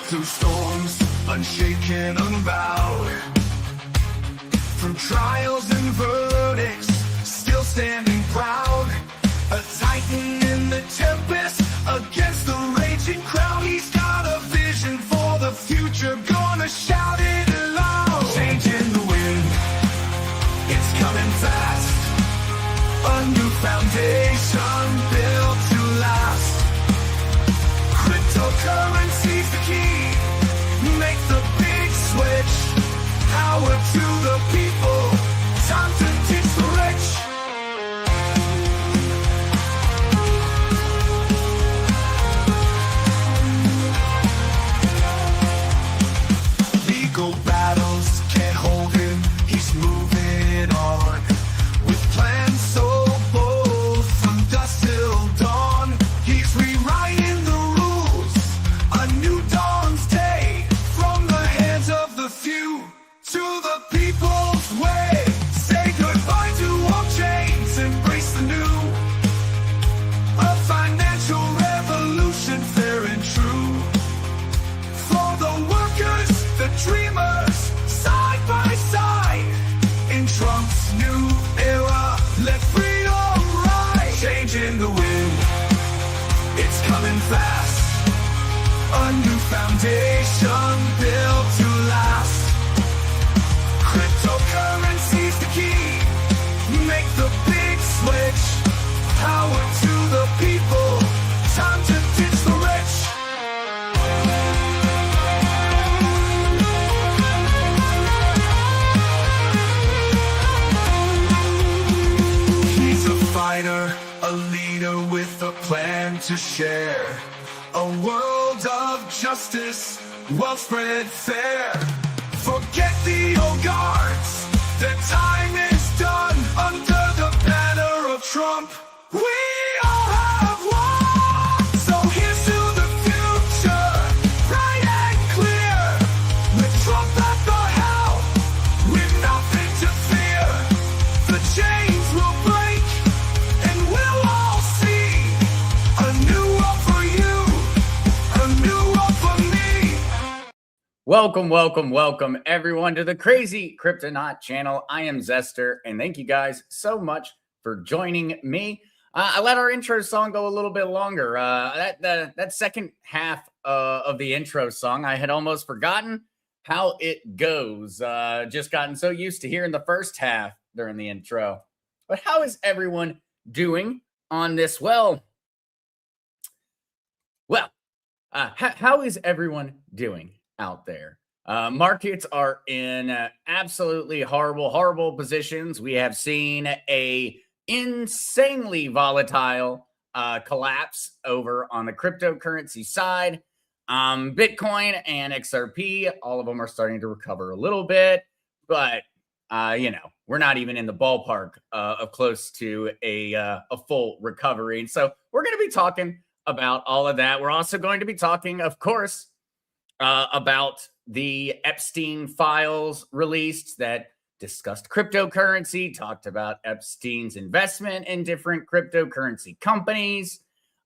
through storms, unshaken, unbowed. Through trials and verdicts, still standing proud. A titan in the tempest, against the raging crowd. He's got a vision for the future, gonna shout it loud. Change in the wind, it's coming fast. A new foundation built to last. Cryptocurrency's the key, make the big switch. Power to the people, time to teach the rich. Legal battles can't hold him, he's moving on. With plans so bold, from dusk till dawn. He's rewriting the rules, a new dawn's day. From the hands of the few to the people's way. Say goodbye to old chains, embrace the new. A financial revolution, fair and true. For the workers, the dreamers, side by side. In Trump's new era, let freedom rise. Change in the wind, it's coming fast. A new foundation built to last. Cryptocurrency's the key, make the big switch. Power to the people, time to ditch the rich. He's a fighter, a leader with a plan to share. A world of justice, well spread fair. Forget the old guards, the time is done. Under the banner of Trump, we all have won. So here's to the future, bright and clear. With Trump at the helm, with nothing to fear. The chains will break, and we'll all see a new world for you, a new world for me. Welcome, everyone, to the Crazy Cryptonaut channel. I am Zester, and thank you guys so much for joining me. I let our intro song go a little bit longer. That second half of the intro song, I had almost forgotten how it goes. Just gotten so used to hearing the first half during the intro. But how is everyone doing on this? Well, how is everyone doing out there? Markets are in absolutely horrible positions. We have seen a insanely volatile collapse over on the cryptocurrency side. Bitcoin and XRP, all of them are starting to recover a little bit, but we're not even in the ballpark of close to a full recovery. And so we're going to be talking about all of that. We're also going to be talking, of course, about the Epstein files released that discussed cryptocurrency, talked about Epstein's investment in different cryptocurrency companies.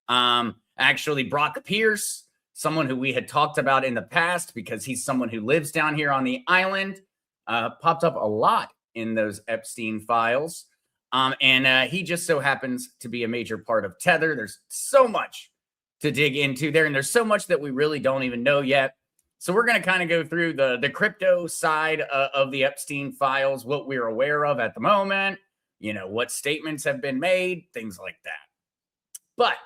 Actually, Brock Pierce, someone who we had talked about in the past because he's someone who lives down here on the island, popped up a lot in those Epstein files. And he just so happens to be a major part of Tether. There's so much to dig into there, and there's so much that we really don't even know yet. So we're going to kind of go through the crypto side of the Epstein files, what we're aware of at the moment, what statements have been made, things like that. But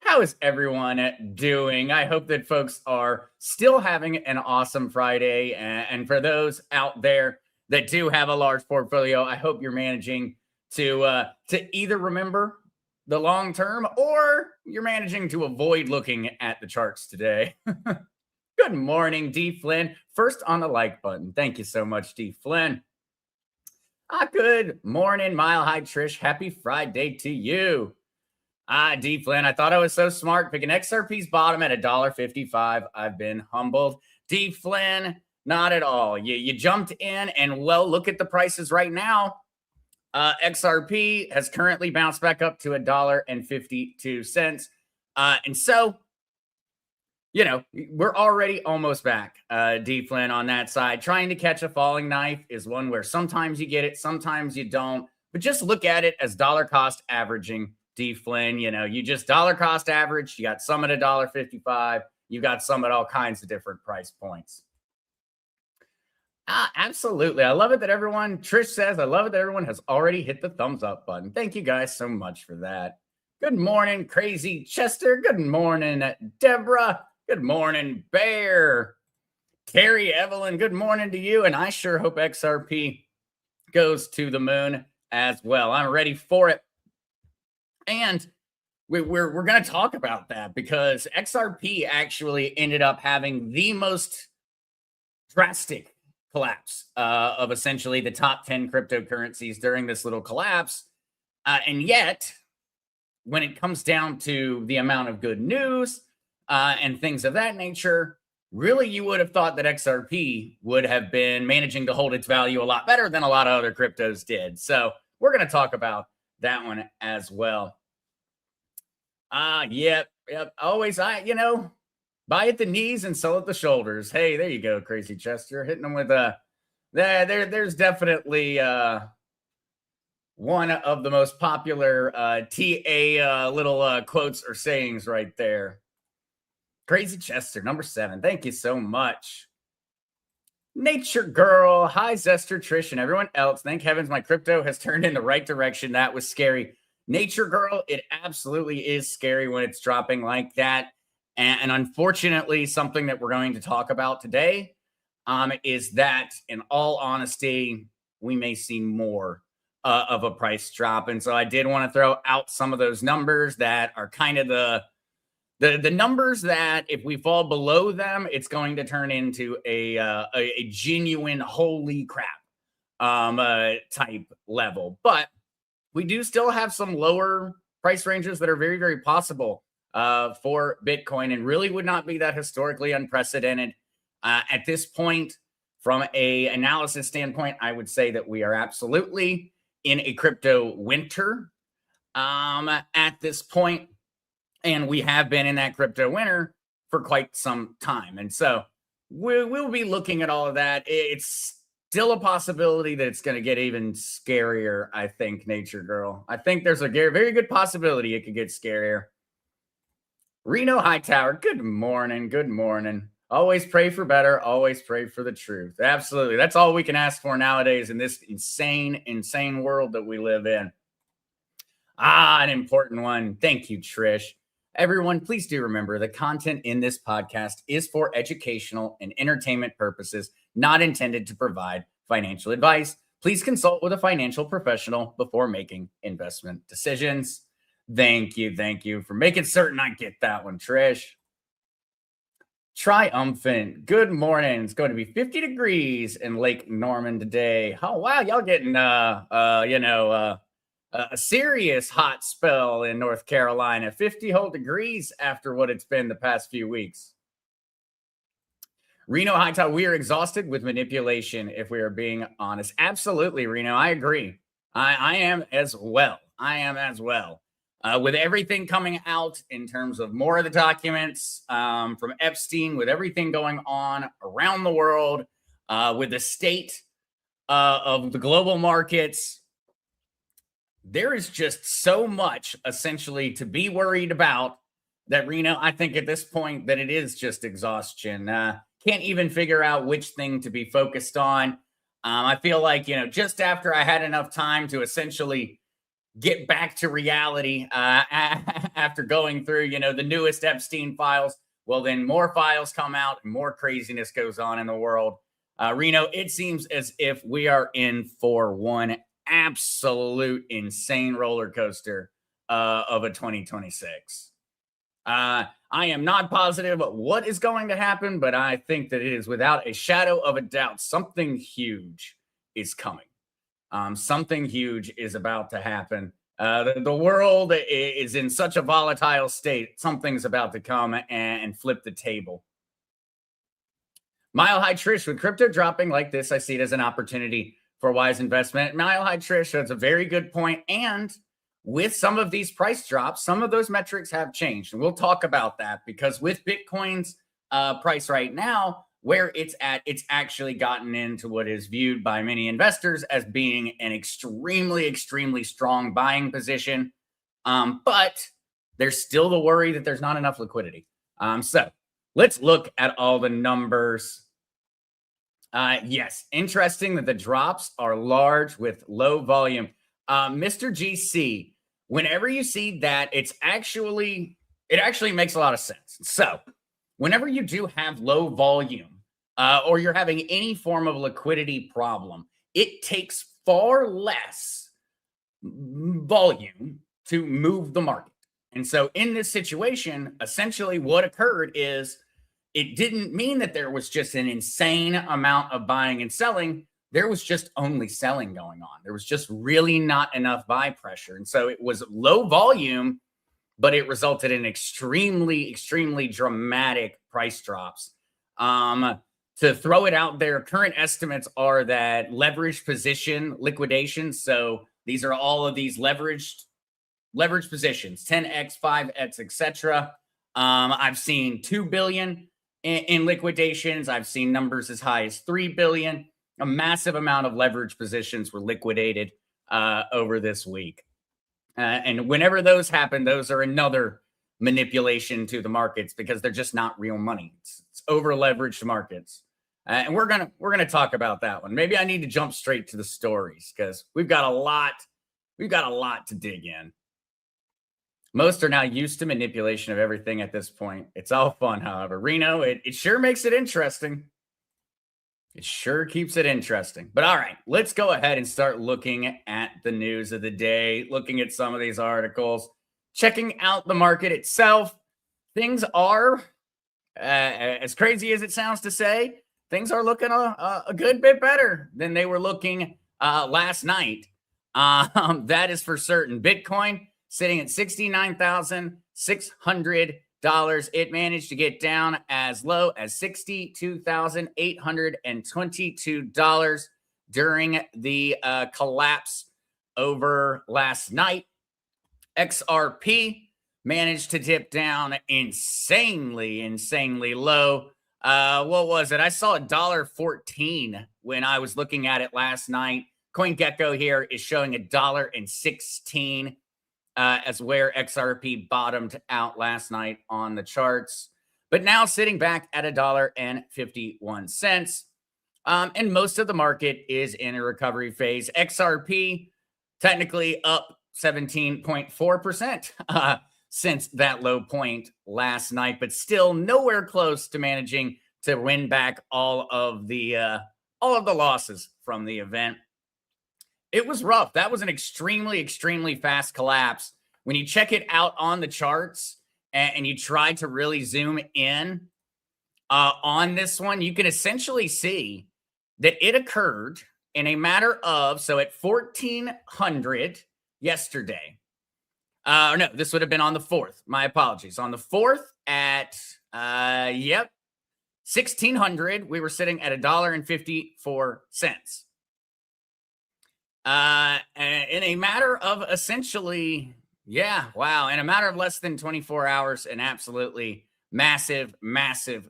how is everyone doing? I hope that folks are still having an awesome Friday. And for those out there that do have a large portfolio, I hope you're managing to either remember the long term or you're managing to avoid looking at the charts today. Good morning, D. Flynn. First on the like button. Thank you so much, D. Flynn. Good morning, Mile High Trish. Happy Friday to you. D. Flynn, I thought I was so smart picking XRP's bottom at $1.55. I've been humbled. D. Flynn, not at all. You jumped in and, well, look at the prices right now. XRP has currently bounced back up to $1.52. And so we're already almost back, D Flynn, on that side. Trying to catch a falling knife is one where sometimes you get it, sometimes you don't. But just look at it as dollar cost averaging, D Flynn. You just dollar cost average. You got some at $1.55. You got some at all kinds of different price points. Absolutely. I love it that everyone, Trish says, I love it that everyone has already hit the thumbs up button. Thank you guys so much for that. Good morning, Crazy Chester. Good morning, Deborah. Good morning, Bear. Terry Evelyn, good morning to you. And I sure hope XRP goes to the moon as well. I'm ready for it. And we're going to talk about that because XRP actually ended up having the most drastic collapse of essentially the top 10 cryptocurrencies during this little collapse. And yet, when it comes down to the amount of good news and things of that nature, really you would have thought that XRP would have been managing to hold its value a lot better than a lot of other cryptos did. So we're going to talk about that one as well. Yep. Always, buy at the knees and sell at the shoulders. Hey, there you go, Crazy Chester. Hitting them with there's definitely one of the most popular TA little quotes or sayings right there. Crazy Chester, number 7. Thank you so much. Nature Girl. Hi, Zester, Trish, and everyone else. Thank heavens my crypto has turned in the right direction. That was scary. Nature Girl, it absolutely is scary when it's dropping like that. And unfortunately, something that we're going to talk about today is that, in all honesty, we may see more of a price drop. And so I did want to throw out some of those numbers that are kind of the numbers that if we fall below them, it's going to turn into a genuine holy crap type level. But we do still have some lower price ranges that are very, very possible for Bitcoin, and really would not be that historically unprecedented. At this point, from a analysis standpoint, I would say that we are absolutely in a crypto winter at this point, and we have been in that crypto winter for quite some time. And so we'll be looking at all of that. It's still a possibility that it's going to get even scarier, I think, Nature Girl. I think there's a very good possibility it could get scarier. Reno Hightower, good morning. Good morning. Always pray for better. Always pray for the truth. Absolutely. That's all we can ask for nowadays in this insane world that we live in. An important one. Thank you, Trish. Everyone, please do remember the content in this podcast is for educational and entertainment purposes, not intended to provide financial advice. Please consult with a financial professional before making investment decisions. Thank you for making certain I get that one, Trish. Triumphant. Good morning. It's going to be 50 degrees in Lake Norman today. Oh, wow. Y'all getting, a serious hot spell in North Carolina. 50 whole degrees after what it's been the past few weeks. Reno Hightower, we are exhausted with manipulation, if we are being honest. Absolutely, Reno. I agree. I am as well. With everything coming out in terms of more of the documents from Epstein, with everything going on around the world, with the state of the global markets, there is just so much essentially to be worried about that, Reno, I think at this point that it is just exhaustion. Can't even figure out which thing to be focused on. I feel like, just after I had enough time to essentially get back to reality after going through, the newest Epstein files, well, then more files come out and more craziness goes on in the world. Reno, it seems as if we are in for one absolute insane roller coaster of a 2026. I am not positive what is going to happen, but I think that it is without a shadow of a doubt something huge is coming. Something huge is about to happen. The world is in such a volatile state. Something's about to come and flip the table. Mile High Trish, with crypto dropping like this, I see it as an opportunity for wise investment. Mile High Trish, that's a very good point. And with some of these price drops, some of those metrics have changed. And we'll talk about that because with Bitcoin's price right now, where it's at, it's actually gotten into what is viewed by many investors as being an extremely, extremely strong buying position. But there's still the worry that there's not enough liquidity. So let's look at all the numbers. Yes, interesting that the drops are large with low volume. Mr. GC, whenever you see that, it actually makes a lot of sense. So whenever you do have low volume or you're having any form of liquidity problem, it takes far less volume to move the market. And so in this situation, essentially what occurred is it didn't mean that there was just an insane amount of buying and selling. There was just only selling going on. There was just really not enough buy pressure. And so it was low volume, but it resulted in extremely, extremely dramatic price drops. To throw it out there, current estimates are that leveraged position liquidations. So these are all of these leveraged positions, 10x, 5x, etc. I've seen 2 billion in liquidations. I've seen numbers as high as 3 billion. A massive amount of leverage positions were liquidated over this week. And whenever those happen, those are another manipulation to the markets because they're just not real money. It's over leveraged markets. And we're gonna talk about that one. Maybe I need to jump straight to the stories because we've got a lot to dig in. Most are now used to manipulation of everything at this point. It's all fun, however. Reno, it sure makes it interesting. It sure keeps it interesting. But all right, let's go ahead and start looking at the news of the day, looking at some of these articles, checking out the market itself. Things are, as crazy as it sounds to say, things are looking a good bit better than they were looking last night. That is for certain. Bitcoin sitting at $69,600. It managed to get down as low as $62,822 during the collapse over last night. XRP managed to dip down insanely low. What was it? I saw $1.14 when I was looking at it last night. CoinGecko here is showing $1.16 as where XRP bottomed out last night on the charts, but now sitting back at $1.51. And most of the market is in a recovery phase. XRP technically up 17.4% since that low point last night, but still nowhere close to managing to win back all of the losses from the event. It was rough. That was an extremely fast collapse. When you check it out on the charts and you try to really zoom in on this one, you can essentially see that it occurred in a matter of, so at 1400 yesterday. No, this would have been on the 4th. My apologies. On the 4th at, 1600, we were sitting at $1.54. In a matter of essentially, in a matter of less than 24 hours, an absolutely massive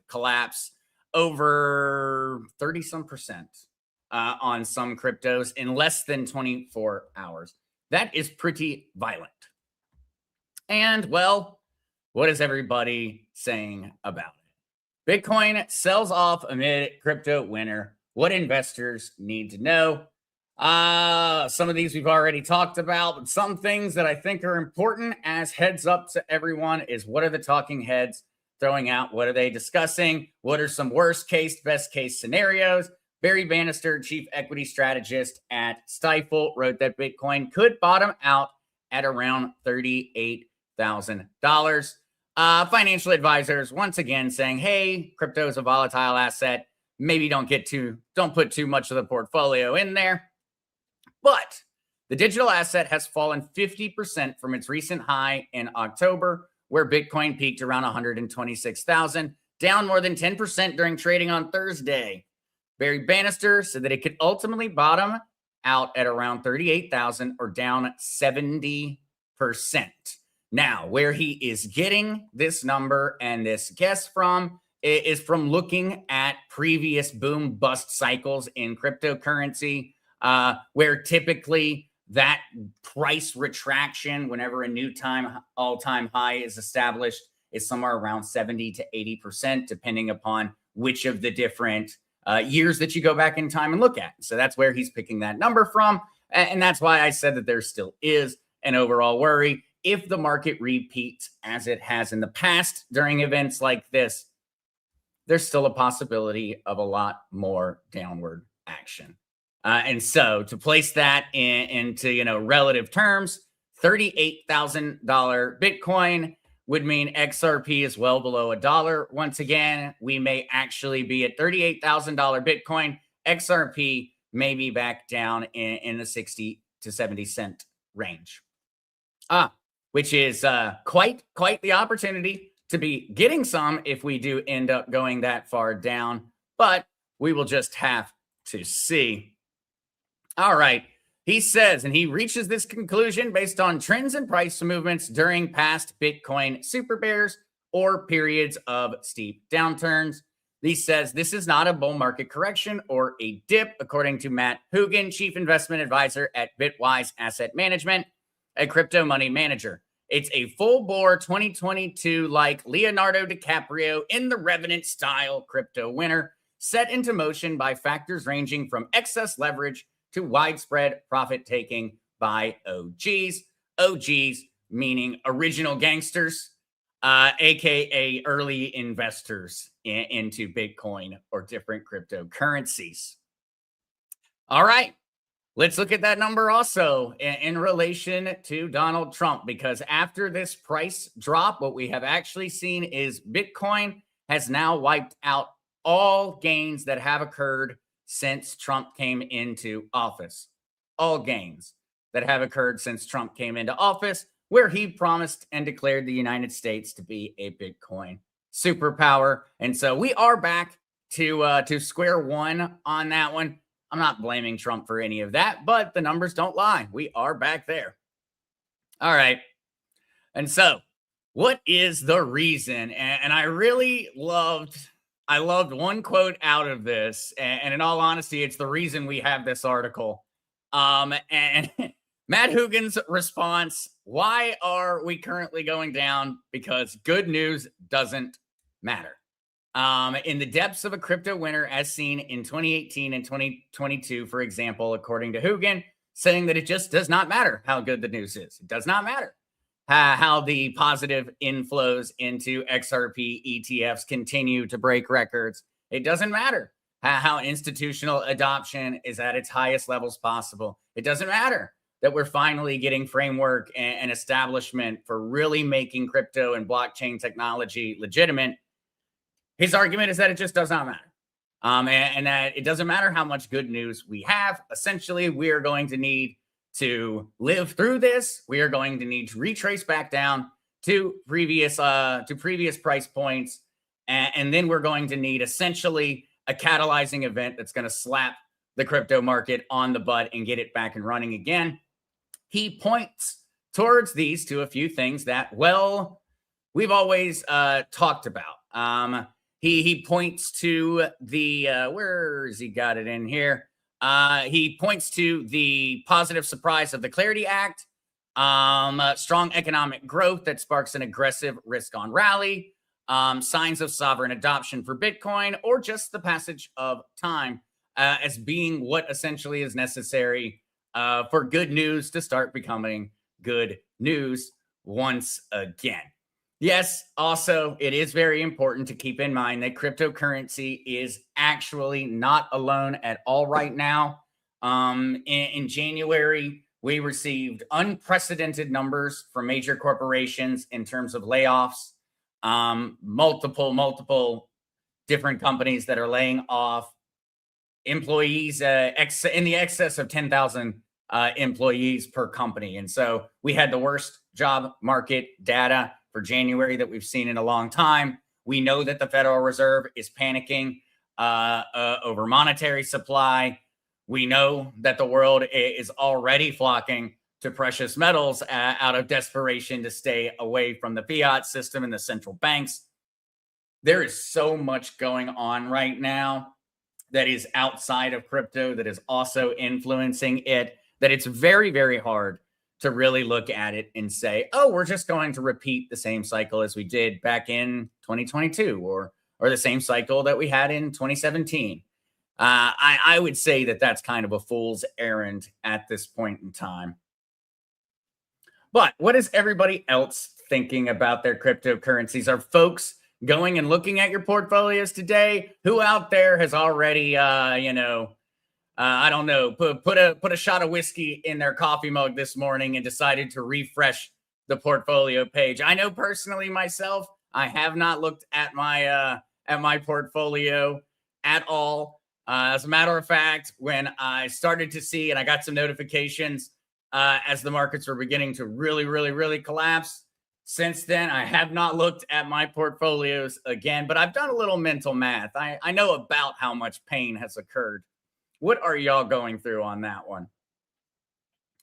collapse, over 30 some percent on some cryptos in less than 24 hours. That is pretty violent. And well, what is everybody saying about it? Bitcoin sells off amid crypto winter. What investors need to know. Some of these we've already talked about, but some things that I think are important as heads up to everyone is what are the talking heads throwing out? What are they discussing? What are some worst case, best case scenarios? Barry Bannister, chief equity strategist at Stifel, wrote that Bitcoin could bottom out at around $38,000. Financial advisors once again saying, hey, crypto is a volatile asset. Maybe don't put too much of the portfolio in there. But the digital asset has fallen 50% from its recent high in October, where Bitcoin peaked around 126,000, down more than 10% during trading on Thursday. Barry Bannister said that it could ultimately bottom out at around 38,000 or down 70%. Now, where he is getting this number and this guess from is from looking at previous boom bust cycles in cryptocurrency, where typically that price retraction, whenever a new all-time high is established, is somewhere around 70 to 80%, depending upon which of the different years that you go back in time and look at. So that's where he's picking that number from. And that's why I said that there still is an overall worry. If the market repeats as it has in the past during events like this, there's still a possibility of a lot more downward action. And so to place that into relative terms, $38,000 Bitcoin would mean XRP is well below $1. Once again, we may actually be at $38,000 Bitcoin. XRP may be back down in the 60 to 70 cent range. Which is quite the opportunity to be getting some if we do end up going that far down. But we will just have to see. All right. He says, and he reaches this conclusion based on trends and price movements during past Bitcoin super bears or periods of steep downturns. He says this is not a bull market correction or a dip, according to Matt Hugin, Chief Investment Advisor at Bitwise Asset Management, a crypto money manager. It's a full-bore 2022-like Leonardo DiCaprio in the Revenant style crypto winter, set into motion by factors ranging from excess leverage to widespread profit-taking by OGs. OGs meaning original gangsters, aka early investors into Bitcoin or different cryptocurrencies. All right. Let's look at that number also in relation to Donald Trump, because after this price drop, what we have actually seen is Bitcoin has now wiped out all gains that have occurred since Trump came into office. All gains that have occurred since Trump came into office, where he promised and declared the United States to be a Bitcoin superpower. And so we are back to square one on that one. I'm not blaming Trump for any of that, but the numbers don't lie. We are back there. All right. And so what is the reason? And I really loved one quote out of this. And in all honesty, it's the reason we have this article. And Matt Hugin's response, why are we currently going down? Because good news doesn't matter. In the depths of a crypto winter, as seen in 2018 and 2022, for example, according to Hugin, saying that it just does not matter how good the news is. It does not matter how the positive inflows into XRP ETFs continue to break records. It doesn't matter how institutional adoption is at its highest levels possible. It doesn't matter that we're finally getting framework and establishment for really making crypto and blockchain technology legitimate. His argument is that it just does not matter. And that it doesn't matter how much good news we have. Essentially, we are going to need to live through this. We are going to need to retrace back down to previous price points. And then we're going to need essentially a catalyzing event that's going to slap the crypto market on the butt and get it back and running again. He points towards these to a few things that, well, we've always talked about. He points to the, where has he got it in here? He points to the positive surprise of the Clarity Act, strong economic growth that sparks an aggressive risk-on rally, signs of sovereign adoption for Bitcoin, or just the passage of time as being what essentially is necessary for good news to start becoming good news once again. Yes, also, it is very important to keep in mind that cryptocurrency is actually not alone at all right now. In January, we received unprecedented numbers from major corporations in terms of layoffs, multiple different companies that are laying off employees in the excess of 10,000 employees per company. And so we had the worst job market data for January that we've seen in a long time. We know that the Federal Reserve is panicking over monetary supply. We know that the world is already flocking to precious metals out of desperation to stay away from the fiat system and the central banks. There is so much going on right now that is outside of crypto that is also influencing it, that it's very, very hard to really look at it and say, oh, we're just going to repeat the same cycle as we did back in 2022 or the same cycle that we had in 2017. I would say that that's kind of a fool's errand at this point in time. But what is everybody else thinking about their cryptocurrencies? Are folks going and looking at your portfolios today? Who out there has already, I don't know, put a shot of whiskey in their coffee mug this morning and decided to refresh the portfolio page? I know personally myself, I have not looked at my portfolio at all. As a matter of fact, when I started to see and I got some notifications as the markets were beginning to really, really, really collapse. Since then, I have not looked at my portfolios again, but I've done a little mental math. I know about how much pain has occurred. What are y'all going through on that one?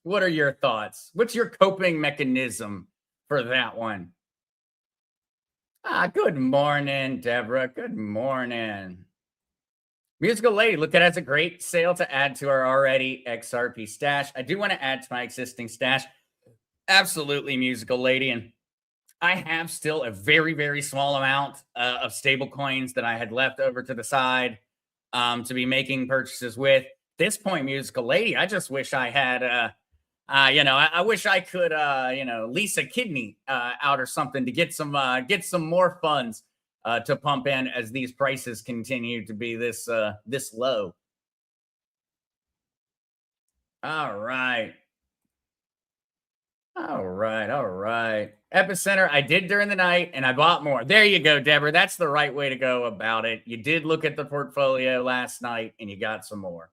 What are your thoughts? What's your coping mechanism for that one? Good morning, Deborah. Good morning. Musical Lady, look at it as a great sale to add to our already XRP stash. I do want to add to my existing stash. Absolutely, Musical Lady. And I have still a very, very small amount of stable coins that I had left over to the side to be making purchases with. At this point, Musical Lady, I just wish I had, I wish I could, lease a kidney out or something to get some more funds to pump in as these prices continue to be this low. All right. Epicenter, I did during the night and I bought more. There you go, Deborah. That's the right way to go about it. You did look at the portfolio last night and you got some more.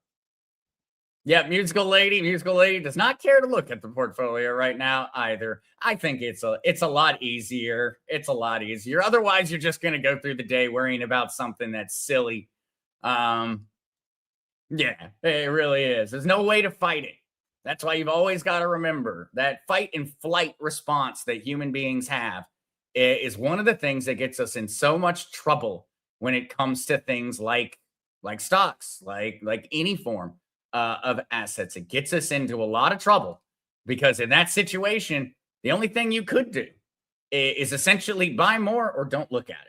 Yep, Musical Lady does not care to look at the portfolio right now either. I think it's a lot easier. It's a lot easier. Otherwise, you're just going to go through the day worrying about something that's silly. Yeah, it really is. There's no way to fight it. That's why you've always got to remember that fight and flight response that human beings have is one of the things that gets us in so much trouble when it comes to things like stocks, like any form of assets. It gets us into a lot of trouble because in that situation, the only thing you could do is essentially buy more or don't look at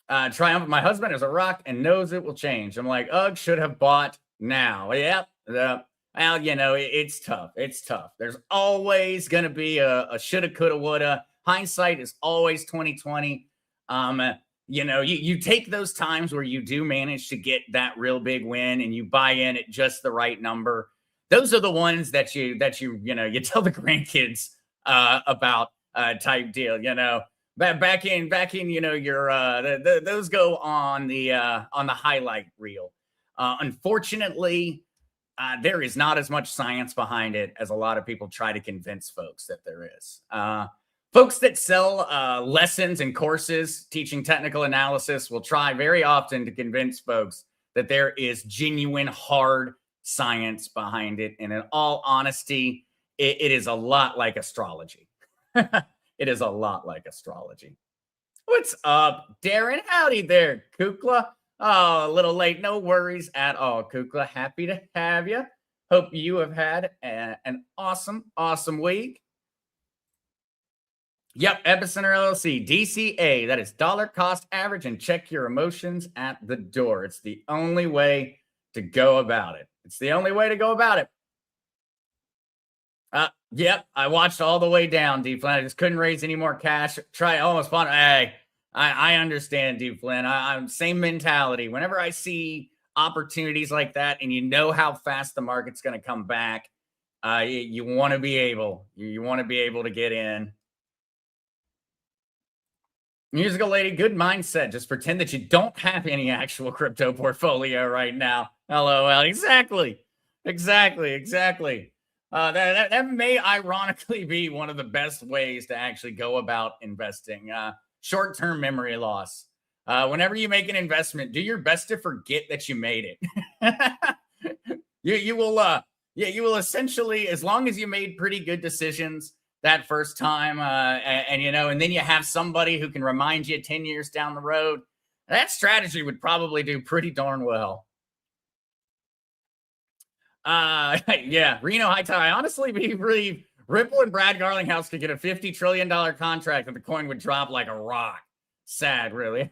it. Triumph, my husband is a rock and knows it will change. I'm like, ugh, should have bought now. Yep. Well, it's tough. It's tough. There's always going to be a shoulda, coulda, woulda. Hindsight is always 2020. You take those times where you do manage to get that real big win and you buy in at just the right number. Those are the ones that you tell the grandkids about type deal. Back in your those go on the highlight reel. Unfortunately, there is not as much science behind it as a lot of people try to convince folks that there is. Folks that sell lessons and courses teaching technical analysis will try very often to convince folks that there is genuine hard science behind it. And in all honesty, it is a lot like astrology. It is a lot like astrology. What's up, Darren? Howdy there, Kukla. Oh, a little late. No worries at all, Kukla. Happy to have you. Hope you have had an awesome, awesome week. Yep, Epicenter LLC, DCA. That is dollar cost average, and check your emotions at the door. It's the only way to go about it. It's the only way to go about it. Yep, I watched all the way down, D Flynn. I just couldn't raise any more cash. Almost bought. Hey, I understand, D Flynn. I'm same mentality. Whenever I see opportunities like that, and you know how fast the market's going to come back, you want to be able. You want to be able to get in. Musical Lady, good mindset. Just pretend that you don't have any actual crypto portfolio right now. LOL. Exactly. That may ironically be one of the best ways to actually go about investing. Short-term memory loss. Whenever you make an investment, do your best to forget that you made it. You will essentially, as long as you made pretty good decisions, that first time, and then you have somebody who can remind you 10 years down the road. That strategy would probably do pretty darn well. Yeah, Reno High Tide. I honestly believe Ripple and Brad Garlinghouse could get a $50 trillion contract and the coin would drop like a rock. Sad, really.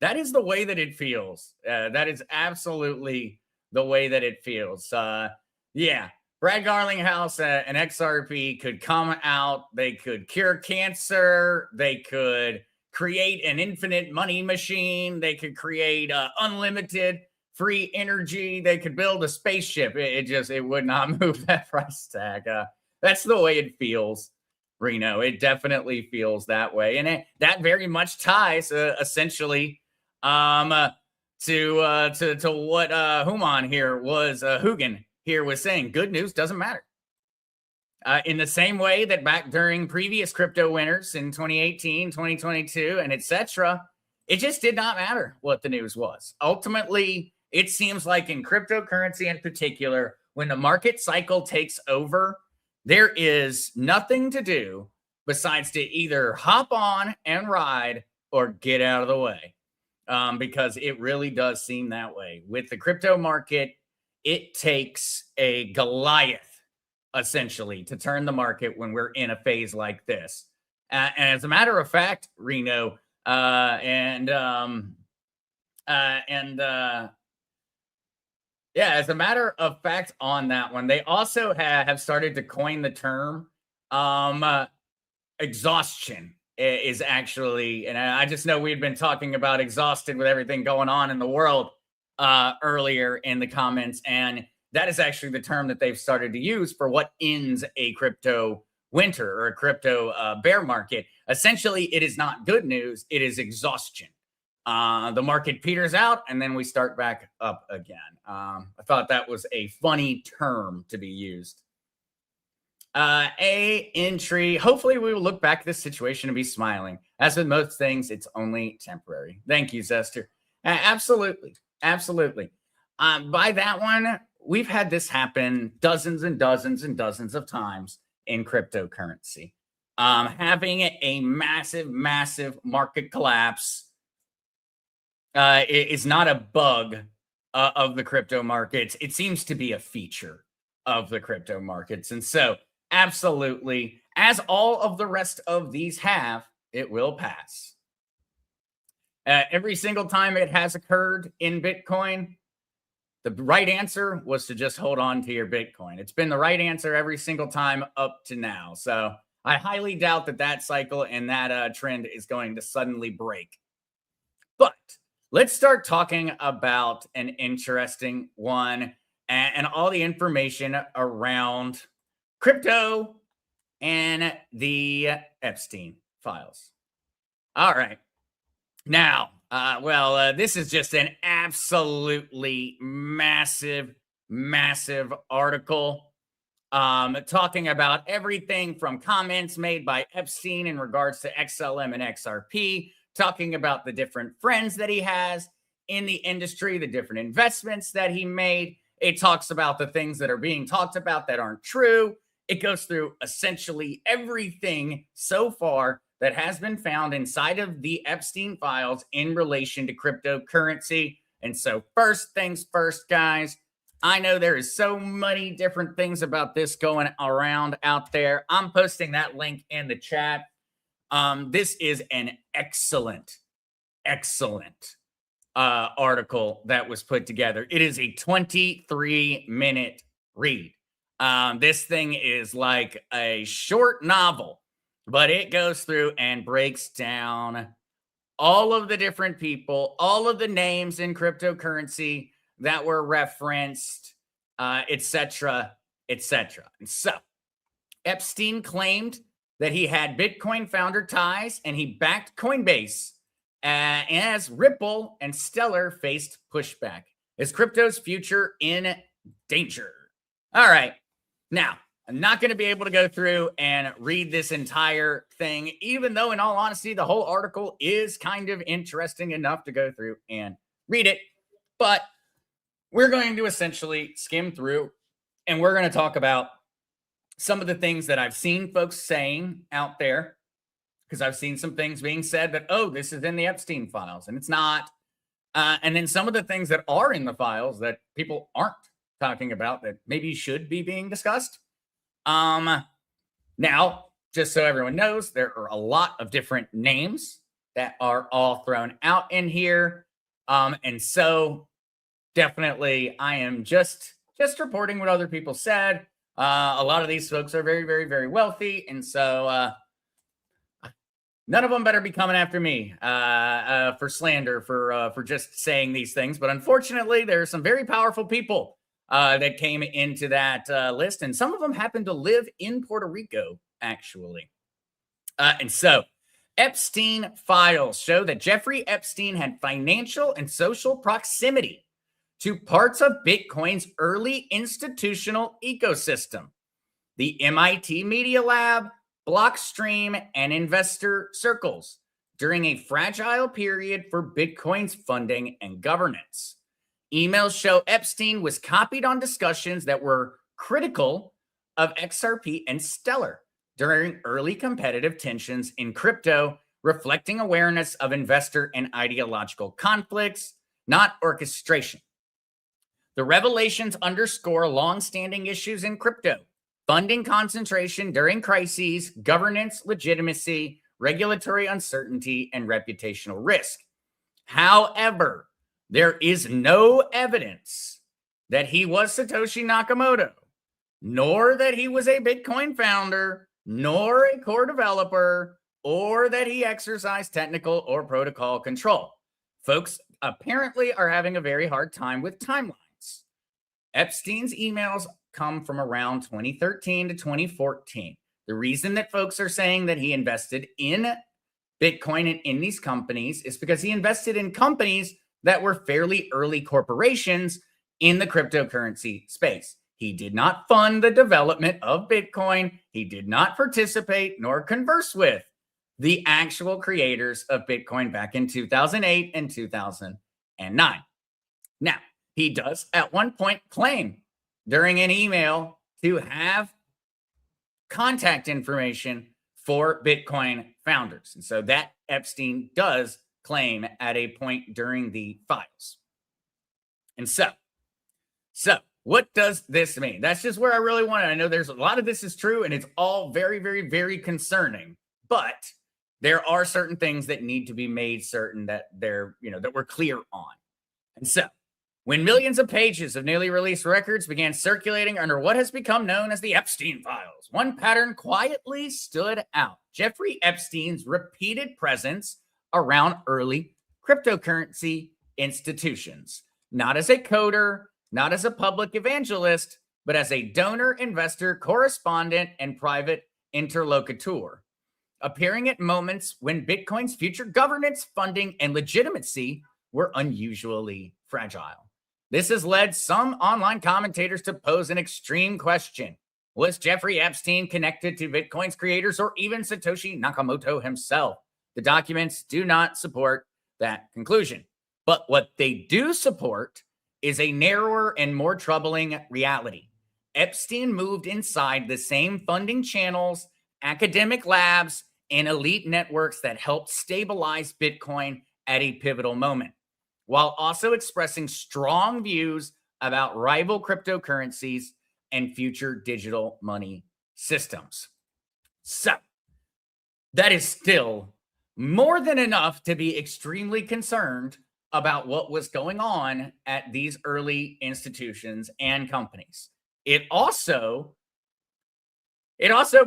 That is the way that it feels. That is absolutely the way that it feels. Yeah, Brad Garlinghouse and XRP could come out. They could cure cancer. They could create an infinite money machine. They could create unlimited free energy. They could build a spaceship. It would not move that price tag. That's the way it feels, Reno. It definitely feels that way, and that very much ties essentially to what Human here was Hugin here was saying. Good news doesn't matter. In the same way that back during previous crypto winners in 2018, 2022, and etc., it just did not matter what the news was. Ultimately, it seems like in cryptocurrency in particular, when the market cycle takes over, there is nothing to do besides to either hop on and ride or get out of the way. Because it really does seem that way. With the crypto market, it takes a Goliath, essentially, to turn the market when we're in a phase like this. And as a matter of fact, Reno, yeah, as a matter of fact on that one, they also have started to coin the term exhaustion is actually, and I just know we had been talking about exhausted with everything going on in the world earlier in the comments, and that is actually the term that they've started to use for what ends a crypto winter or a crypto bear market. Essentially, it is not good news, it is exhaustion. The market peters out and then we start back up again. I thought that was a funny term to be used. A entry. Hopefully, we will look back at this situation and be smiling. As with most things, it's only temporary. Thank you, Zester. Absolutely. Absolutely. By that one, we've had this happen dozens and dozens and dozens of times in cryptocurrency. Having a massive, massive market collapse is not a bug of the crypto markets. It seems to be a feature of the crypto markets. And so, absolutely, as all of the rest of these have, it will pass. Every single time it has occurred in Bitcoin, the right answer was to just hold on to your Bitcoin. It's been the right answer every single time up to now. So I highly doubt that cycle and that trend is going to suddenly break. But let's start talking about an interesting one and all the information around crypto and the Epstein files. All right. Now, this is just an absolutely massive, massive article talking about everything from comments made by Epstein in regards to XLM and XRP, talking about the different friends that he has in the industry, the different investments that he made. It talks about the things that are being talked about that aren't true. It goes through essentially everything so far that has been found inside of the Epstein files in relation to cryptocurrency. And so first things first, guys, I know there is so many different things about this going around out there. I'm posting that link in the chat. This is an excellent article that was put together. It is a 23-minute read. This thing is like a short novel, but it goes through and breaks down all of the different people, all of the names in cryptocurrency that were referenced, etc., etc. And so Epstein claimed that he had Bitcoin founder ties and he backed Coinbase as Ripple and Stellar faced pushback. Is crypto's future in danger? All right. Now, I'm not going to be able to go through and read this entire thing, even though, in all honesty, the whole article is kind of interesting enough to go through and read it. But we're going to essentially skim through and we're going to talk about some of the things that I've seen folks saying out there, because I've seen some things being said that, oh, this is in the Epstein files, and it's not. And then some of the things that are in the files that people aren't talking about that maybe should be being discussed. Now, just so everyone knows, there are a lot of different names that are all thrown out in here. And so definitely I am just reporting what other people said. A lot of these folks are very, very, very wealthy. And so none of them better be coming after me for slander, for just saying these things. But unfortunately, there are some very powerful people that came into that list. And some of them happen to live in Puerto Rico, actually. And so Epstein files show that Jeffrey Epstein had financial and social proximity to parts of Bitcoin's early institutional ecosystem, the MIT Media Lab, Blockstream, and investor circles during a fragile period for Bitcoin's funding and governance. Emails show Epstein was copied on discussions that were critical of XRP and Stellar during early competitive tensions in crypto, reflecting awareness of investor and ideological conflicts, not orchestration. The revelations underscore long-standing issues in crypto: funding concentration during crises, governance legitimacy, regulatory uncertainty, and reputational risk. However, there is no evidence that he was Satoshi Nakamoto, nor that he was a Bitcoin founder, nor a core developer, or that he exercised technical or protocol control. Folks apparently are having a very hard time with timelines. Epstein's emails come from around 2013 to 2014. The reason that folks are saying that he invested in Bitcoin and in these companies is because he invested in companies that were fairly early corporations in the cryptocurrency space. He did not fund the development of Bitcoin. He did not participate nor converse with the actual creators of Bitcoin back in 2008 and 2009. Now, he does at one point claim during an email to have contact information for Bitcoin founders. And so that Epstein does claim at a point during the files. And so what does this mean? That's just where I really want to. I know there's a lot of this is true and it's all very, very, very concerning, but there are certain things that need to be made certain that they're, that we're clear on. And so when millions of pages of newly released records began circulating under what has become known as the Epstein files, one pattern quietly stood out: Jeffrey Epstein's repeated presence around early cryptocurrency institutions, not as a coder, not as a public evangelist, but as a donor, investor, correspondent, and private interlocutor, appearing at moments when Bitcoin's future governance, funding, and legitimacy were unusually fragile. This has led some online commentators to pose an extreme question: was Jeffrey Epstein connected to Bitcoin's creators or even Satoshi Nakamoto himself? The documents do not support that conclusion. But what they do support is a narrower and more troubling reality. Epstein moved inside the same funding channels, academic labs, and elite networks that helped stabilize Bitcoin at a pivotal moment, while also expressing strong views about rival cryptocurrencies and future digital money systems. So that is still more than enough to be extremely concerned about what was going on at these early institutions and companies. It also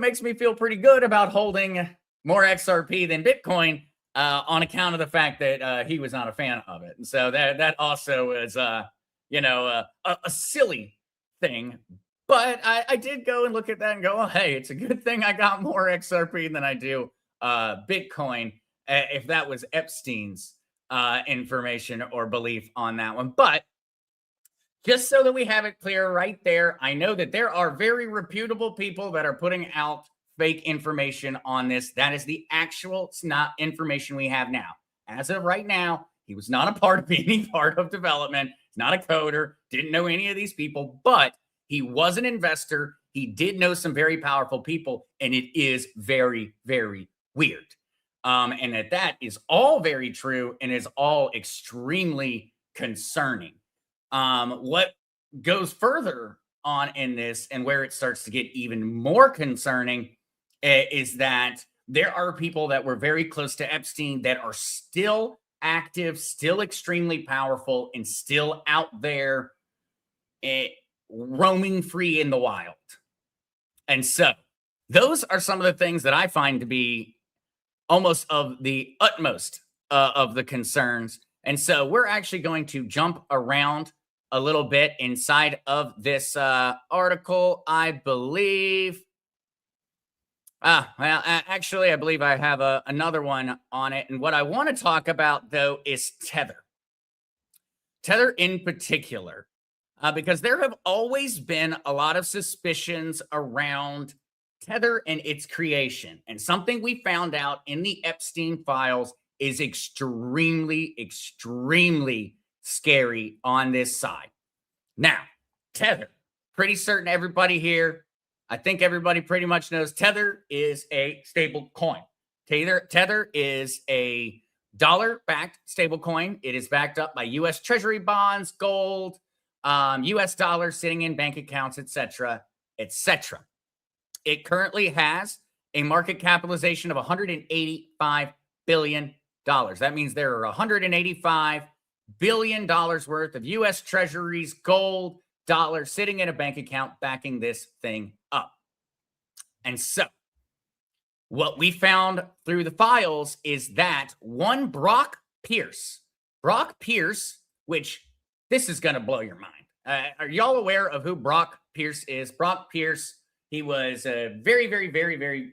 makes me feel pretty good about holding more XRP than Bitcoin on account of the fact that he was not a fan of it. And so that also is, a silly thing. But I did go and look at that and go, oh, hey, it's a good thing I got more XRP than I do Bitcoin, if that was Epstein's information or belief on that one. But just so that we have it clear right there, I know that there are very reputable people that are putting out fake information on this. That is the actual not information we have now. As of right now, he was not a part of any part of development. He's not a coder, didn't know any of these people, but he was an investor. He did know some very powerful people, and it is very, very weird. And that is all very true and is all extremely concerning. What goes further on in this and where it starts to get even more concerning is that there are people that were very close to Epstein that are still active, still extremely powerful, and still out there roaming free in the wild. And so those are some of the things that I find to be almost of the utmost of the concerns. And so we're actually going to jump around a little bit inside of this article, I believe. Actually, I believe I have another one on it. And what I want to talk about, though, is Tether. Tether in particular, because there have always been a lot of suspicions around Tether and its creation. And something we found out in the Epstein files is extremely, extremely scary on this side. Now, Tether, pretty certain everybody here, I think everybody pretty much knows Tether is a stable coin. Tether is a dollar-backed stable coin. It is backed up by U.S. Treasury bonds, gold, U.S. dollars sitting in bank accounts, etc., etc. It currently has a market capitalization of $185 billion. That means there are $185 billion worth of U.S. Treasuries, gold, dollars sitting in a bank account backing this thing up. And so what we found through the files is that one Brock Pierce, which this is going to blow your mind. Are y'all aware of who Brock Pierce is? Brock Pierce, he was a very, very, very, very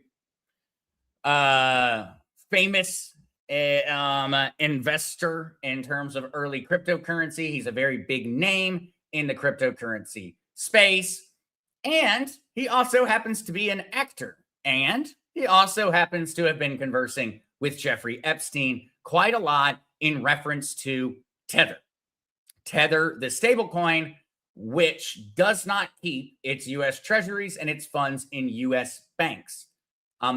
famous investor in terms of early cryptocurrency. He's a very big name in the cryptocurrency space. And he also happens to be an actor. And he also happens to have been conversing with Jeffrey Epstein quite a lot in reference to Tether. Tether, the stablecoin, which does not keep its U.S. treasuries and its funds in U.S. banks.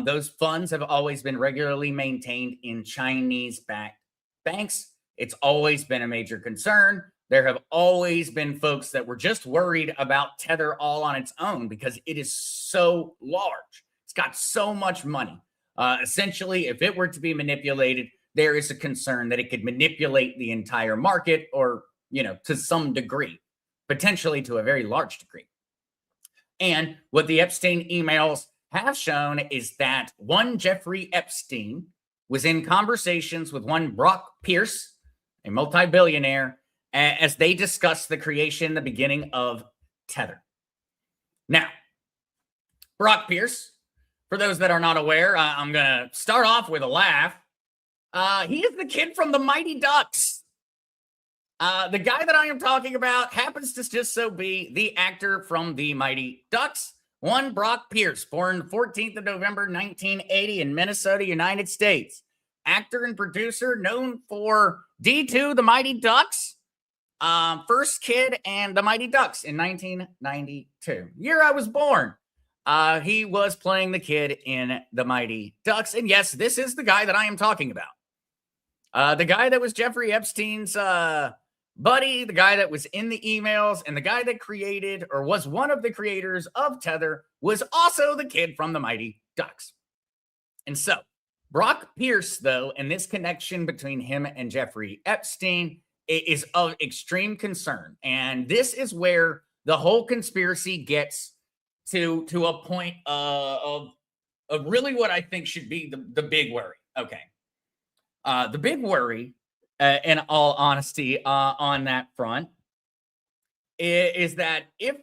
Those funds have always been regularly maintained in Chinese-backed banks. It's always been a major concern. There have always been folks that were just worried about Tether all on its own because it is so large. It's got so much money. Essentially, if it were to be manipulated, there is a concern that it could manipulate the entire market or, to some degree, potentially to a very large degree. And what the Epstein emails have shown is that one Jeffrey Epstein was in conversations with one Brock Pierce, a multi-billionaire, as they discussed the creation, the beginning of Tether. Now, Brock Pierce, for those that are not aware, I'm going to start off with a laugh. He is the kid from the Mighty Ducks. The guy that I am talking about happens to just so be the actor from the Mighty Ducks, one Brock Pierce, born 14th of November, 1980 in Minnesota, United States. Actor and producer known for D2, the Mighty Ducks, First Kid, and the Mighty Ducks in 1992. Year I was born. He was playing the kid in the Mighty Ducks. And yes, this is the guy that I am talking about. The guy that was Jeffrey Epstein's buddy, the guy that was in the emails, and the guy that created or was one of the creators of Tether was also the kid from the Mighty Ducks. And so Brock Pierce, though, and this connection between him and Jeffrey Epstein is of extreme concern. And this is where the whole conspiracy gets to a point of really what I think should be the big worry. Okay. The big worry, in all honesty, on that front, is that if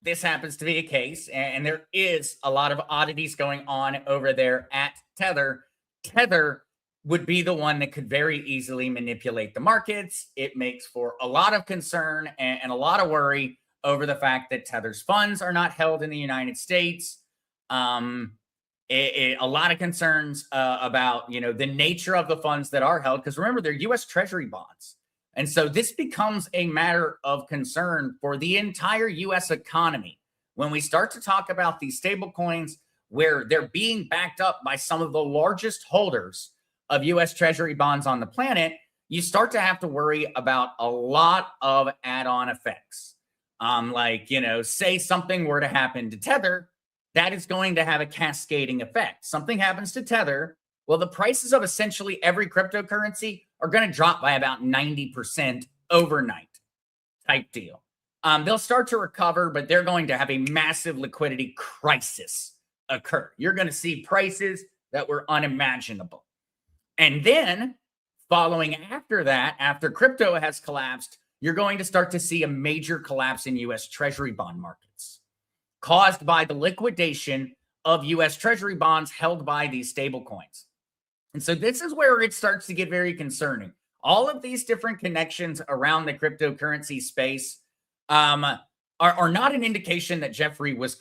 this happens to be a case, and there is a lot of oddities going on over there at Tether, Tether would be the one that could very easily manipulate the markets. It makes for a lot of concern and a lot of worry over the fact that Tether's funds are not held in the United States. A lot of concerns about, the nature of the funds that are held, because remember, they're U.S. Treasury bonds. And so this becomes a matter of concern for the entire U.S. economy when we start to talk about these stable coins where they're being backed up by some of the largest holders of US Treasury bonds on the planet, you start to have to worry about a lot of add-on effects. Like, say something were to happen to Tether, that is going to have a cascading effect. Something happens to Tether, well, the prices of essentially every cryptocurrency are going to drop by about 90% overnight type deal. They'll start to recover, but they're going to have a massive liquidity crisis occur. You're going to see prices that were unimaginable. And then following after that, after crypto has collapsed, you're going to start to see a major collapse in US Treasury bond markets caused by the liquidation of US Treasury bonds held by these stable coins. And so this is where it starts to get very concerning. All of these different connections around the cryptocurrency space are not an indication that Jeffrey was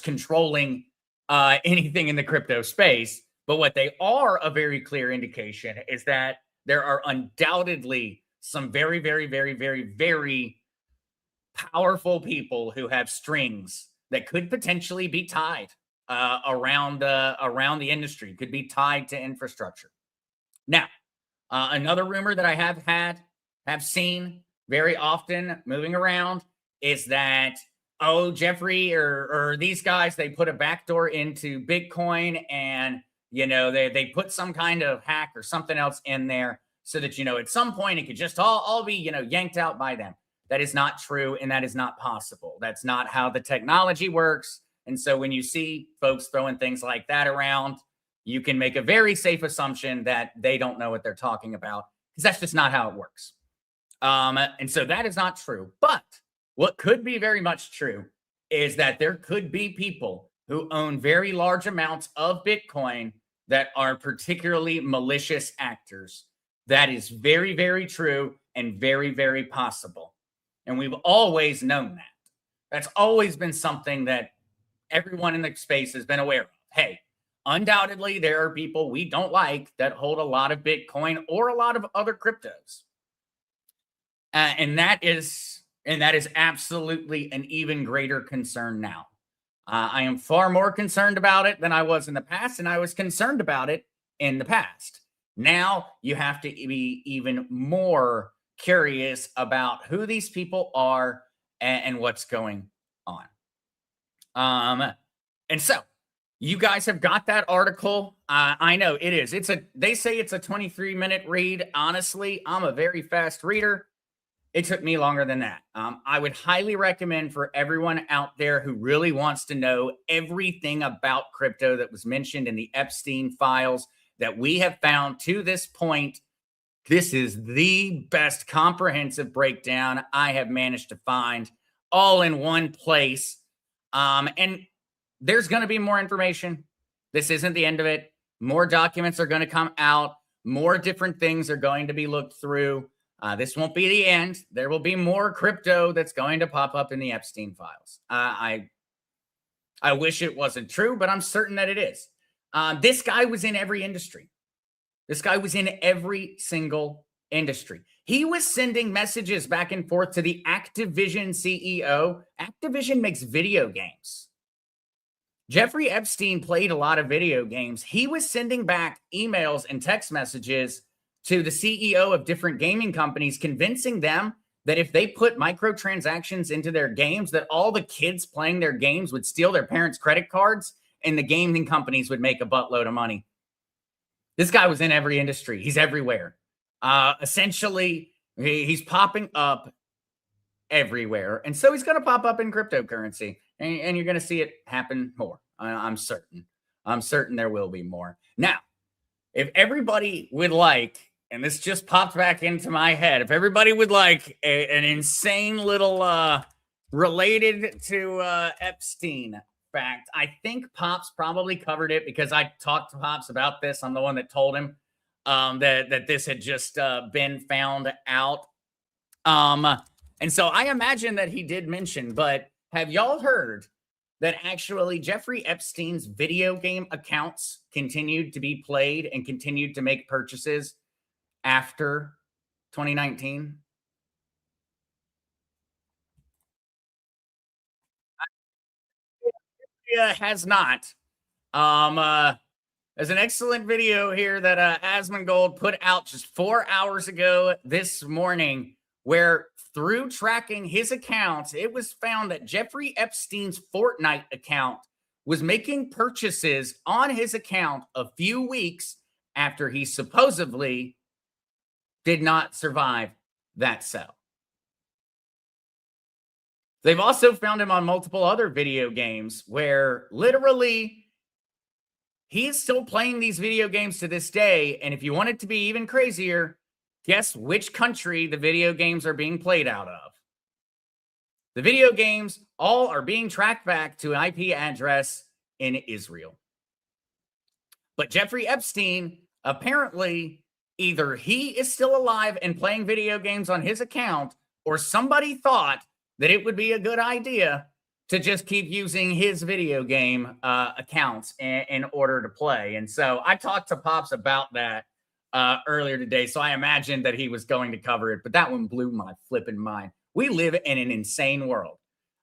controlling anything in the crypto space. But what they are a very clear indication is that there are undoubtedly some very, very, very, very, very powerful people who have strings that could potentially be tied around the industry, could be tied to infrastructure. Now, another rumor that I have seen very often moving around is that, oh, Jeffrey or these guys, they put a backdoor into Bitcoin and they put some kind of hack or something else in there so that at some point it could just all be yanked out by them. That is not true, and that is not possible. That's not how the technology works. And so when you see folks throwing things like that around, you can make a very safe assumption that they don't know what they're talking about, because that's just not how it works. And so that is not true. But what could be very much true is that there could be people who own very large amounts of Bitcoin that are particularly malicious actors. That is very, very true and very, very possible. And we've always known that. That's always been something that everyone in the space has been aware of. Hey, undoubtedly, there are people we don't like that hold a lot of Bitcoin or a lot of other cryptos. And that is absolutely an even greater concern now. I am far more concerned about it than I was in the past, and I was concerned about it in the past. Now you have to be even more curious about who these people are and what's going on. And so you guys have got that article. I know it is. They say it's a 23-minute read. Honestly, I'm a very fast reader. It took me longer than that. I would highly recommend for everyone out there who really wants to know everything about crypto that was mentioned in the Epstein files that we have found to this point. This is the best comprehensive breakdown I have managed to find all in one place. And there's going to be more information. This isn't the end of it. More documents are going to come out. More different things are going to be looked through. This won't be the end. There will be more crypto that's going to pop up in the Epstein files. I wish it wasn't true, but I'm certain that it is. This guy was in every industry. This guy was in every single industry. He was sending messages back and forth to the Activision CEO. Activision makes video games. Jeffrey Epstein played a lot of video games. He was sending back emails and text messages to the CEO of different gaming companies, convincing them that if they put microtransactions into their games, that all the kids playing their games would steal their parents' credit cards and the gaming companies would make a buttload of money. This guy was in every industry. He's everywhere. Essentially, he's popping up everywhere. And so he's going to pop up in cryptocurrency. And you're going to see it happen more. I'm certain. I'm certain there will be more. Now, if everybody would like, and this just popped back into my head, if everybody would like an insane little related to Epstein fact, I think Pops probably covered it because I talked to Pops about this. I'm the one that told him that this had just been found out. And so I imagine that he did mention, but have y'all heard that actually Jeffrey Epstein's video game accounts continued to be played and continued to make purchases after 2019? has not. There's an excellent video here that Asmongold put out just 4 hours ago this morning, where through tracking his accounts, it was found that Jeffrey Epstein's Fortnite account was making purchases on his account a few weeks after he supposedly did not survive that sell. They've also found him on multiple other video games where literally he is still playing these video games to this day. And if you want it to be even crazier, guess which country the video games are being played out of? The video games all are being tracked back to an IP address in Israel. But Jeffrey Epstein, apparently, either he is still alive and playing video games on his account, or somebody thought that it would be a good idea to just keep using his video game accounts in order to play. And so I talked to Pops about that earlier today, so I imagined that he was going to cover it, but that one blew my flipping mind. We live in an insane world.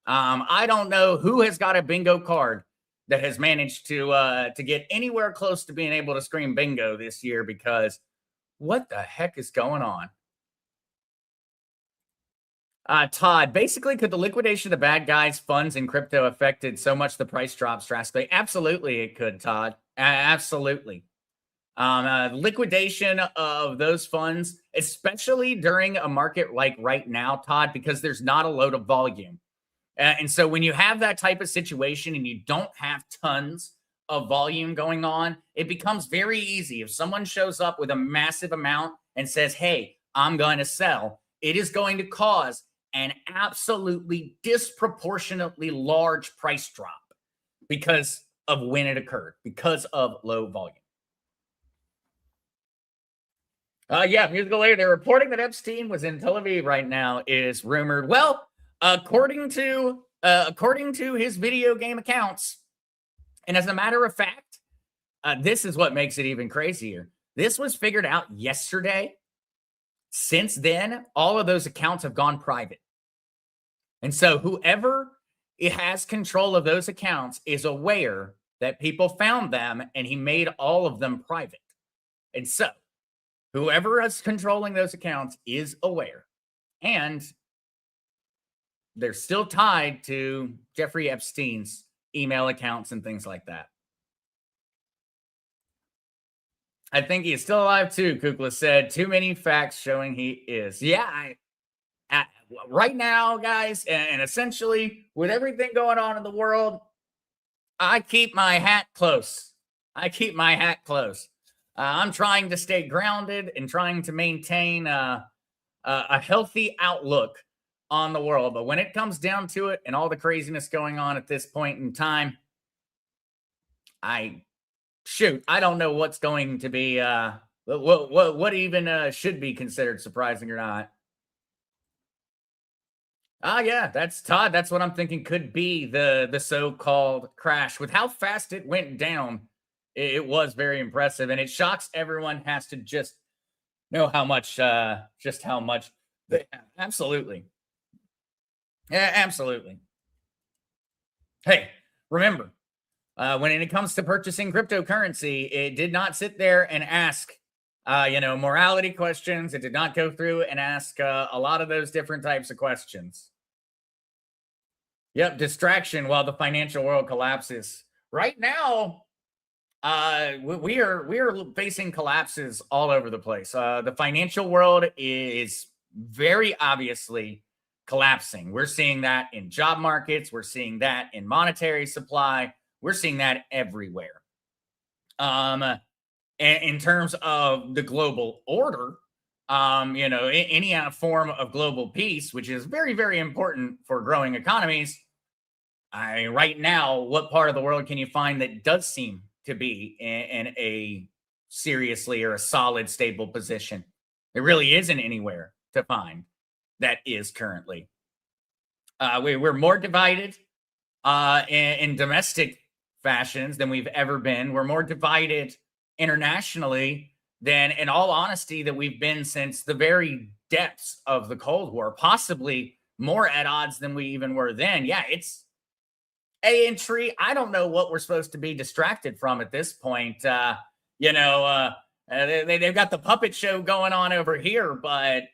I don't know who has got a bingo card that has managed to get anywhere close to being able to scream bingo this year, because what the heck is going on? Todd, basically, could the liquidation of the bad guys' funds in crypto affected so much the price drops drastically? Absolutely, it could, Todd. Absolutely. Liquidation of those funds, especially during a market like right now, Todd, because there's not a load of volume. And so when you have that type of situation and you don't have tons of volume going on, it becomes very easy. If someone shows up with a massive amount and says, hey, I'm going to sell, it is going to cause an absolutely disproportionately large price drop because of when it occurred, because of low volume. Yeah, musical later. They're reporting that Epstein was in Tel Aviv right now is rumored. Well, according to his video game accounts, and as a matter of fact, this is what makes it even crazier. This was figured out yesterday. Since then, all of those accounts have gone private. And so whoever has control of those accounts is aware that people found them and he made all of them private. And so whoever is controlling those accounts is aware. And they're still tied to Jeffrey Epstein's email accounts and things like that. I think he is still alive too, Kukla said. Too many facts showing he is. Yeah, right now, guys, and essentially with everything going on in the world, I keep my hat close. I'm trying to stay grounded and trying to maintain a healthy outlook on the world. But when it comes down to it and all the craziness going on at this point in time, I don't know what's going to be, what even should be considered surprising or not. Yeah, that's Todd. That's what I'm thinking could be the so-called crash. With how fast it went down, it was very impressive, and it shocks everyone has to just know how much, just how much. Absolutely. Yeah, absolutely. Hey, remember, when it comes to purchasing cryptocurrency, it did not sit there and ask, morality questions. It did not go through and ask a lot of those different types of questions. Yep, distraction while the financial world collapses. Right now, we are facing collapses all over the place. The financial world is very obviously collapsing. We're seeing that in job markets. We're seeing that in monetary supply. We're seeing that everywhere. In terms of the global order, any form of global peace, which is very, very important for growing economies. Right now, what part of the world can you find that does seem to be in a seriously or a solid, stable position? There really isn't anywhere to find that is currently. We're more divided in domestic fashions than we've ever been. We're more divided internationally than, in all honesty, that we've been since the very depths of the Cold War, possibly more at odds than we even were then. Yeah, entry. I don't know what we're supposed to be distracted from at this point. They've got the puppet show going on over here, but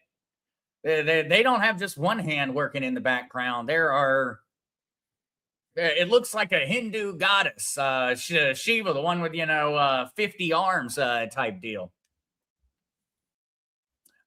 they don't have just one hand working in the background. There are, it looks like a Hindu goddess, Shiva, the one with, 50 arms type deal.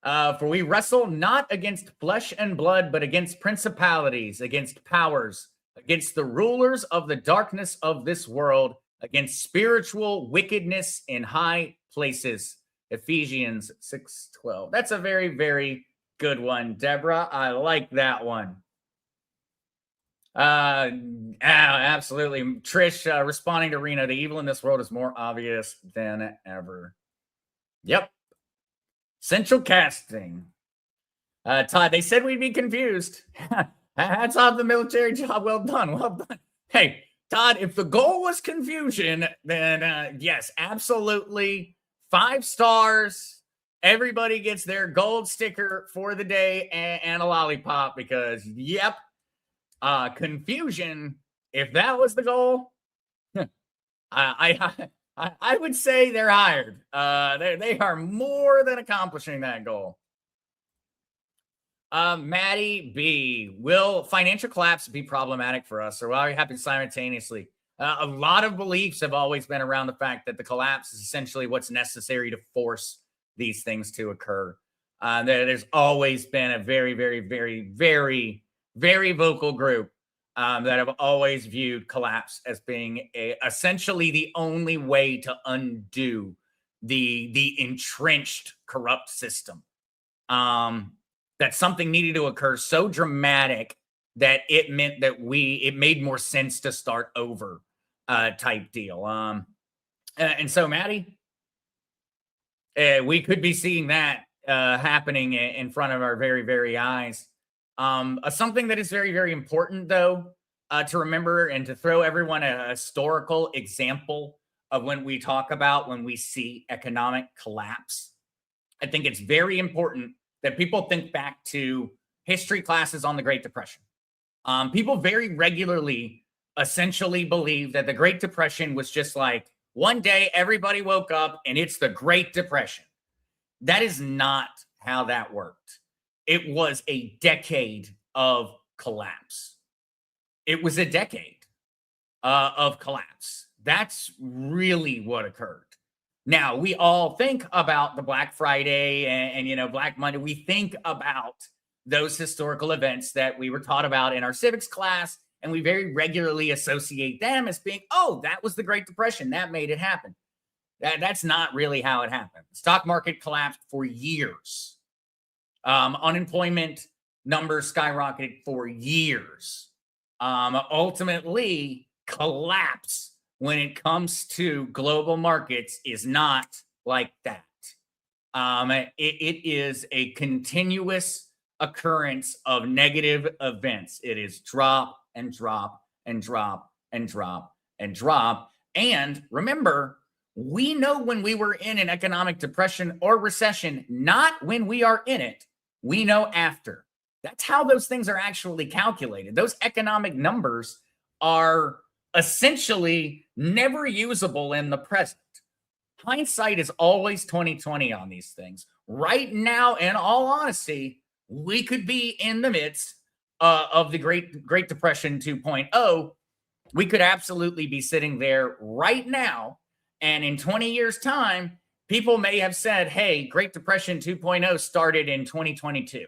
For we wrestle not against flesh and blood, but against principalities, against powers, against the rulers of the darkness of this world, against spiritual wickedness in high places. Ephesians 6:12. That's a very, very good one, Deborah. I like that one. Absolutely. Trish responding to Reno, the evil in this world is more obvious than ever. Yep. Central casting. Todd, they said we'd be confused. Hats off the military job. Well done. Well done. Hey, Todd, if the goal was confusion, then yes, absolutely. 5 stars. Everybody gets their gold sticker for the day and a lollipop because, yep, confusion. If that was the goal, I would say they're hired. They are more than accomplishing that goal. Maddie B, will financial collapse be problematic for us, or will it happen simultaneously? A lot of beliefs have always been around the fact that the collapse is essentially what's necessary to force these things to occur. There's always been a very, very, very, very, very vocal group that have always viewed collapse as being essentially the only way to undo the entrenched corrupt system. That something needed to occur so dramatic that it meant that it made more sense to start over type deal. And so, Maddie, we could be seeing that happening in front of our very, very eyes. Something that is very, very important, though, to remember and to throw everyone a historical example of when we see economic collapse. I think it's very important that people think back to history classes on the Great Depression. People very regularly essentially believe that the Great Depression was just like one day everybody woke up and it's the Great Depression. That is not how that worked. It was a decade of collapse. It was a decade of collapse. That's really what occurred. Now, we all think about the Black Friday and Black Monday. We think about those historical events that we were taught about in our civics class, and we very regularly associate them as being, oh, that was the Great Depression. That made it happen. That's not really how it happened. The stock market collapsed for years. Unemployment numbers skyrocketed for years. Ultimately, collapse when it comes to global markets is not like that. It is a continuous occurrence of negative events. It is drop and drop and drop and drop and drop. And remember, we know when we were in an economic depression or recession, not when we are in it. We know after. That's how those things are actually calculated. Those economic numbers are essentially never usable in the present. Hindsight is always 2020 on these things. Right now, in all honesty, we could be in the midst of the Great Depression 2.0. We could absolutely be sitting there right now. And in 20 years' time, people may have said, hey, Great Depression 2.0 started in 2022.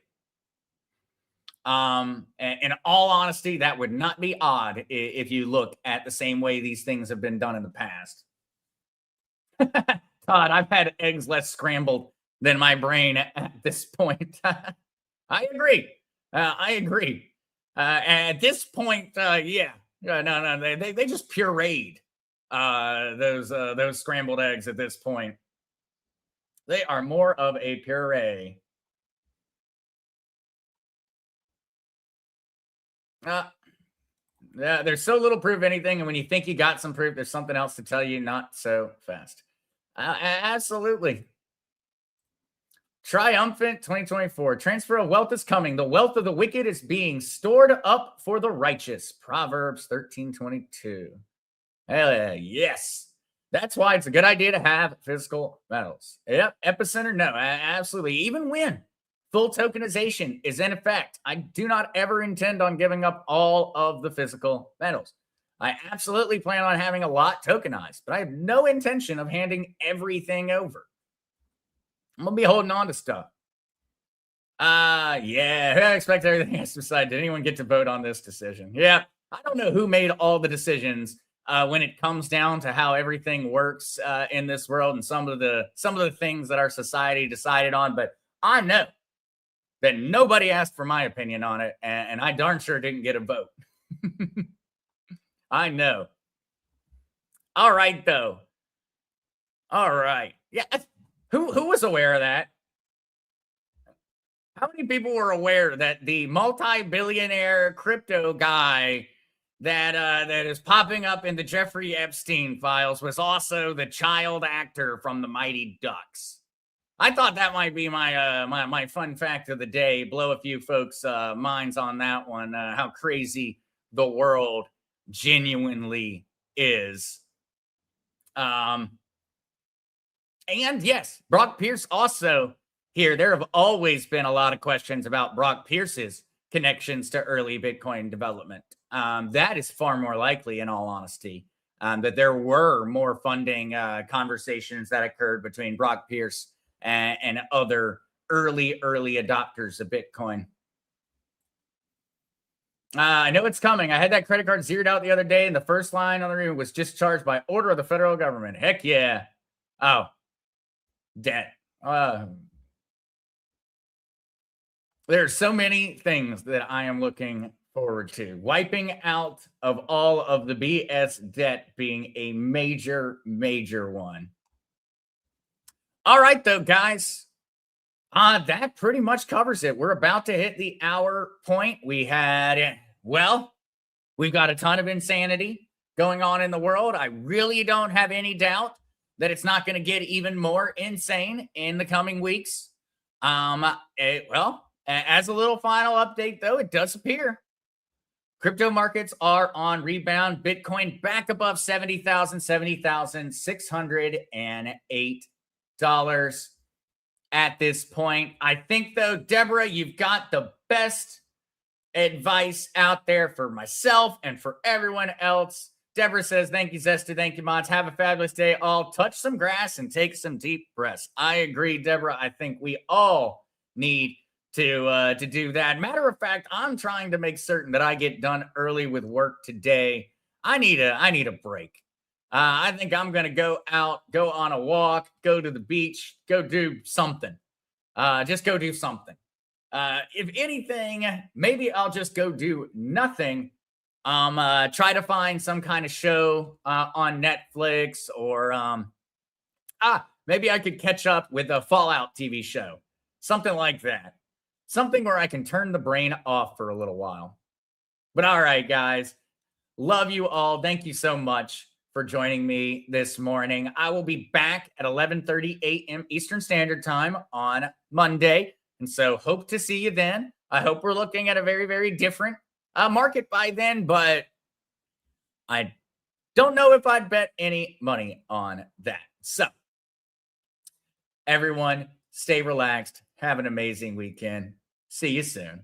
And in all honesty, that would not be odd if you look at the same way these things have been done in the past. Todd, I've had eggs less scrambled than my brain at this point. I agree. I agree. At this point, yeah. No, they just pureed those scrambled eggs at this point. They are more of a puree. Yeah, there's so little proof of anything, and when you think you got some proof, there's something else to tell you not so fast. Absolutely. Triumphant 2024. Transfer of wealth is coming. The wealth of the wicked is being stored up for the righteous. Proverbs 13:22. Hell yeah, yes. That's why it's a good idea to have physical metals. Yep. Epicenter, no, absolutely. Even when full tokenization is in effect, I do not ever intend on giving up all of the physical metals. I absolutely plan on having a lot tokenized, but I have no intention of handing everything over. I'm going to be holding on to stuff. Yeah, I expect everything has to decide. Did anyone get to vote on this decision? Yeah, I don't know who made all the decisions when it comes down to how everything works in this world and some of the things that our society decided on, but I know that nobody asked for my opinion on it, and I darn sure didn't get a vote. I know. All right, though. All right. Yeah. Who was aware of that? How many people were aware that the multi-billionaire crypto guy that is popping up in the Jeffrey Epstein files was also the child actor from the Mighty Ducks? I thought that might be my fun fact of the day. Blow a few folks' minds on that one. How crazy the world genuinely is. And yes, Brock Pierce also here. There have always been a lot of questions about Brock Pierce's connections to early Bitcoin development. That is far more likely, in all honesty, that there were more funding conversations that occurred between Brock Pierce and other early adopters of Bitcoin. I know it's coming. I had that credit card zeroed out the other day, and the first line on the room was discharged by order of the federal government. Heck yeah. Oh, debt. There are so many things that I am looking forward to. Wiping out of all of the BS debt being a major one. All right, though, guys. That pretty much covers it. We're about to hit the hour point. We've got a ton of insanity going on in the world. I really don't have any doubt that it's not going to get even more insane in the coming weeks. As a little final update, though, it does appear crypto markets are on rebound. Bitcoin back above $70,608 at this point. I think, though, Deborah, you've got the best advice out there for myself and for everyone else. Deborah says, thank you, Zesta. Thank you, mods. Have a fabulous day. All touch some grass and take some deep breaths. I agree, Deborah. I think we all need to do that. Matter of fact, I'm trying to make certain that I get done early with work today. I need a break. I think I'm going to go out, go on a walk, go to the beach, go do something. Just go do something. If anything, maybe I'll just go do nothing. Try to find some kind of show on Netflix, or maybe I could catch up with a Fallout TV show. Something like that. Something where I can turn the brain off for a little while. But all right, guys. Love you all. Thank you so much for joining me this morning. I will be back at 11:30 a.m. Eastern Standard Time on Monday. And so hope to see you then. I hope we're looking at a very, very different market by then, but I don't know if I'd bet any money on that. So everyone, stay relaxed. Have an amazing weekend. See you soon.